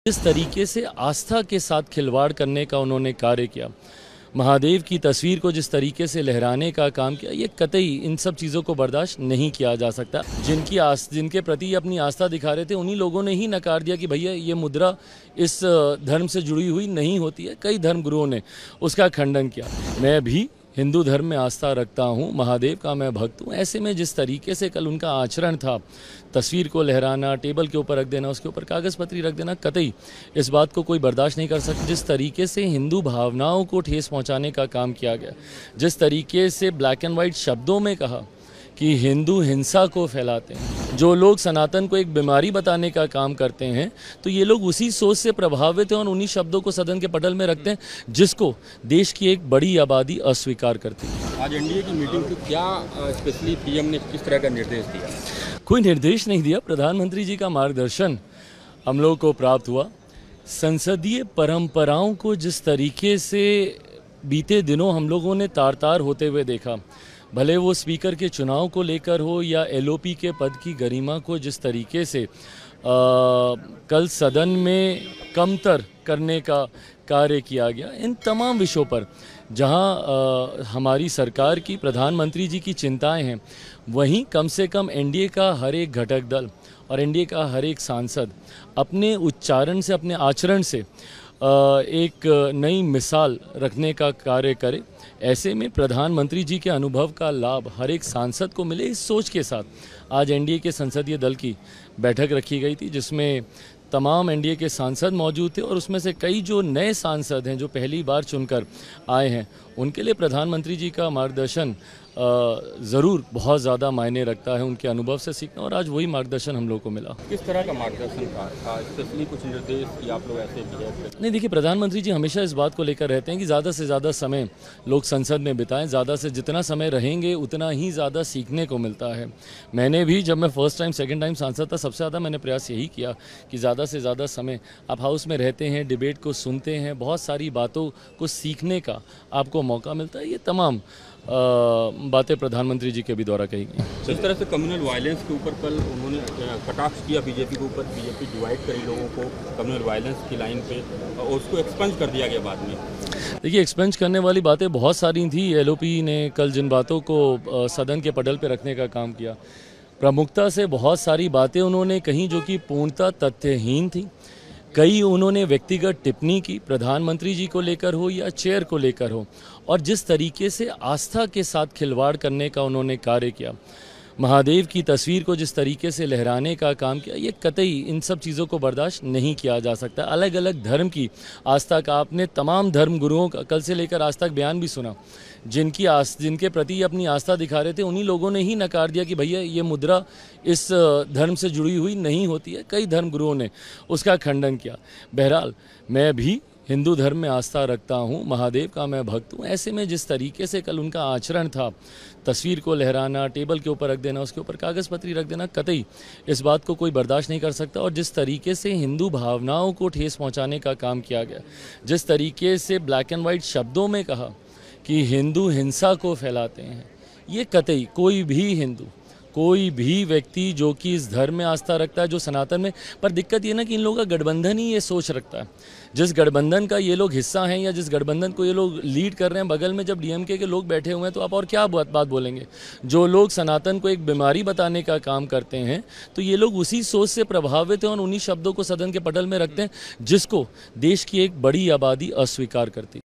जिस तरीके से आस्था के साथ खिलवाड़ करने का उन्होंने कार्य किया, महादेव की तस्वीर को जिस तरीके से लहराने का काम किया, ये कतई इन सब चीज़ों को बर्दाश्त नहीं किया जा सकता। जिनके प्रति अपनी आस्था दिखा रहे थे, उन्हीं लोगों ने ही नकार दिया कि भैया ये मुद्रा इस धर्म से जुड़ी हुई नहीं होती है। कई धर्म गुरुओं ने उसका खंडन किया। मैं भी हिंदू धर्म में आस्था रखता हूँ, महादेव का मैं भक्त हूँ। ऐसे में जिस तरीके से कल उनका आचरण था, तस्वीर को लहराना, टेबल के ऊपर रख देना, उसके ऊपर कागज़ पत्री रख देना, कतई इस बात को कोई बर्दाश्त नहीं कर सकता। जिस तरीके से हिंदू भावनाओं को ठेस पहुँचाने का काम किया गया, जिस तरीके से ब्लैक एंड वाइट शब्दों में कहा कि हिंदू हिंसा को फैलाते हैं, जो लोग सनातन को एक बीमारी बताने का काम करते हैं, तो ये लोग उसी सोच से प्रभावित हैं और उन्हीं शब्दों को सदन के पटल में रखते हैं, जिसको देश की एक बड़ी आबादी अस्वीकार करती है। आज एनडीए की मीटिंग थी, क्या स्पेशली पीएम ने किस तरह का निर्देश दिया? कोई निर्देश नहीं दिया, प्रधानमंत्री जी का मार्गदर्शन हम लोग को प्राप्त हुआ। संसदीय परंपराओं को जिस तरीके से बीते दिनों हम लोगों ने तार होते हुए देखा, भले वो स्पीकर के चुनाव को लेकर हो या एलओपी के पद की गरिमा को जिस तरीके से कल सदन में कमतर करने का कार्य किया गया, इन तमाम विषयों पर जहां हमारी सरकार की, प्रधानमंत्री जी की चिंताएं हैं, वहीं कम से कम एनडीए का हर एक घटक दल और एनडीए का हर एक सांसद अपने उच्चारण से, अपने आचरण से एक नई मिसाल रखने का कार्य करे। ऐसे में प्रधानमंत्री जी के अनुभव का लाभ हर एक सांसद को मिले, इस सोच के साथ आज एनडीए के संसदीय दल की बैठक रखी गई थी, जिसमें तमाम एनडीए के सांसद मौजूद थे और उसमें से कई जो नए सांसद हैं, जो पहली बार चुनकर आए हैं, उनके लिए प्रधानमंत्री जी का मार्गदर्शन ज़रूर बहुत ज़्यादा मायने रखता है, उनके अनुभव से सीखना, और आज वही मार्गदर्शन हम लोग को मिला। किस तरह का मार्गदर्शन था? स्पेशली कुछ निर्देश कि आप लोग ऐसे बिहेव करें? नहीं, देखिए, प्रधानमंत्री जी हमेशा इस बात को लेकर रहते हैं कि ज़्यादा से ज़्यादा समय लोग संसद में बिताएं, ज़्यादा से जितना समय रहेंगे उतना ही ज़्यादा सीखने को मिलता है। मैंने भी, जब मैं फर्स्ट टाइम सेकंड टाइम सांसद था, सबसे ज़्यादा मैंने प्रयास यही किया कि ज़्यादा से ज़्यादा समय आप हाउस में रहते हैं, डिबेट को सुनते हैं, बहुत सारी बातों को सीखने का आपको मौका मिलता है। ये तमाम बातें प्रधानमंत्री जी के भी द्वारा कही गई। जिस तरह से कम्युनल वायलेंस के ऊपर कल उन्होंने कटाक्ष किया बीजेपी के ऊपर, बीजेपी डिवाइड करी लोगों को कम्युनल वायलेंस की लाइन पे, और उसको एक्सपंज कर दिया गया बाद में। देखिए, एक्सपेंज करने वाली बातें बहुत सारी थी। एलओपी ने कल जिन बातों को सदन के पटल पे रखने का काम किया, प्रमुखता से बहुत सारी बातें उन्होंने कहीं जो कि पूर्णतः तथ्यहीन थी। कई उन्होंने व्यक्तिगत टिप्पणी की, प्रधानमंत्री जी को लेकर हो या चेयर को लेकर हो, और जिस तरीके से आस्था के साथ खिलवाड़ करने का उन्होंने कार्य किया, महादेव की तस्वीर को जिस तरीके से लहराने का काम किया, ये कतई इन सब चीज़ों को बर्दाश्त नहीं किया जा सकता। अलग अलग धर्म की आस्था का आपने तमाम धर्म गुरुओं का कल से लेकर आज तक बयान भी सुना, जिनके प्रति अपनी आस्था दिखा रहे थे, उन्हीं लोगों ने ही नकार दिया कि भैया ये मुद्रा इस धर्म से जुड़ी हुई नहीं होती है। कई धर्म गुरुओं ने उसका खंडन किया। बहरहाल, मैं भी हिंदू धर्म में आस्था रखता हूँ, महादेव का मैं भक्त हूँ। ऐसे में जिस तरीके से कल उनका आचरण था, तस्वीर को लहराना, टेबल के ऊपर रख देना, उसके ऊपर कागज़ पत्री रख देना, कतई इस बात को कोई बर्दाश्त नहीं कर सकता। और जिस तरीके से हिंदू भावनाओं को ठेस पहुँचाने का काम किया गया, जिस तरीके से ब्लैक एंड वाइट शब्दों में कहा कि हिंदू हिंसा को फैलाते हैं, ये कतई कोई भी हिंदू, कोई भी व्यक्ति जो कि इस धर्म में आस्था रखता है, जो सनातन में, पर दिक्कत ये ना कि इन लोगों का गठबंधन ही ये सोच रखता है। जिस गठबंधन का ये लोग हिस्सा हैं या जिस गठबंधन को ये लोग लीड कर रहे हैं, बगल में जब डीएमके के लोग बैठे हुए हैं, तो आप और क्या बात बोलेंगे। जो लोग सनातन को एक बीमारी बताने का काम करते हैं, तो ये लोग उसी सोच से प्रभावित हैं और उन्हीं शब्दों को सदन के पटल में रखते हैं, जिसको देश की एक बड़ी आबादी अस्वीकार करती है।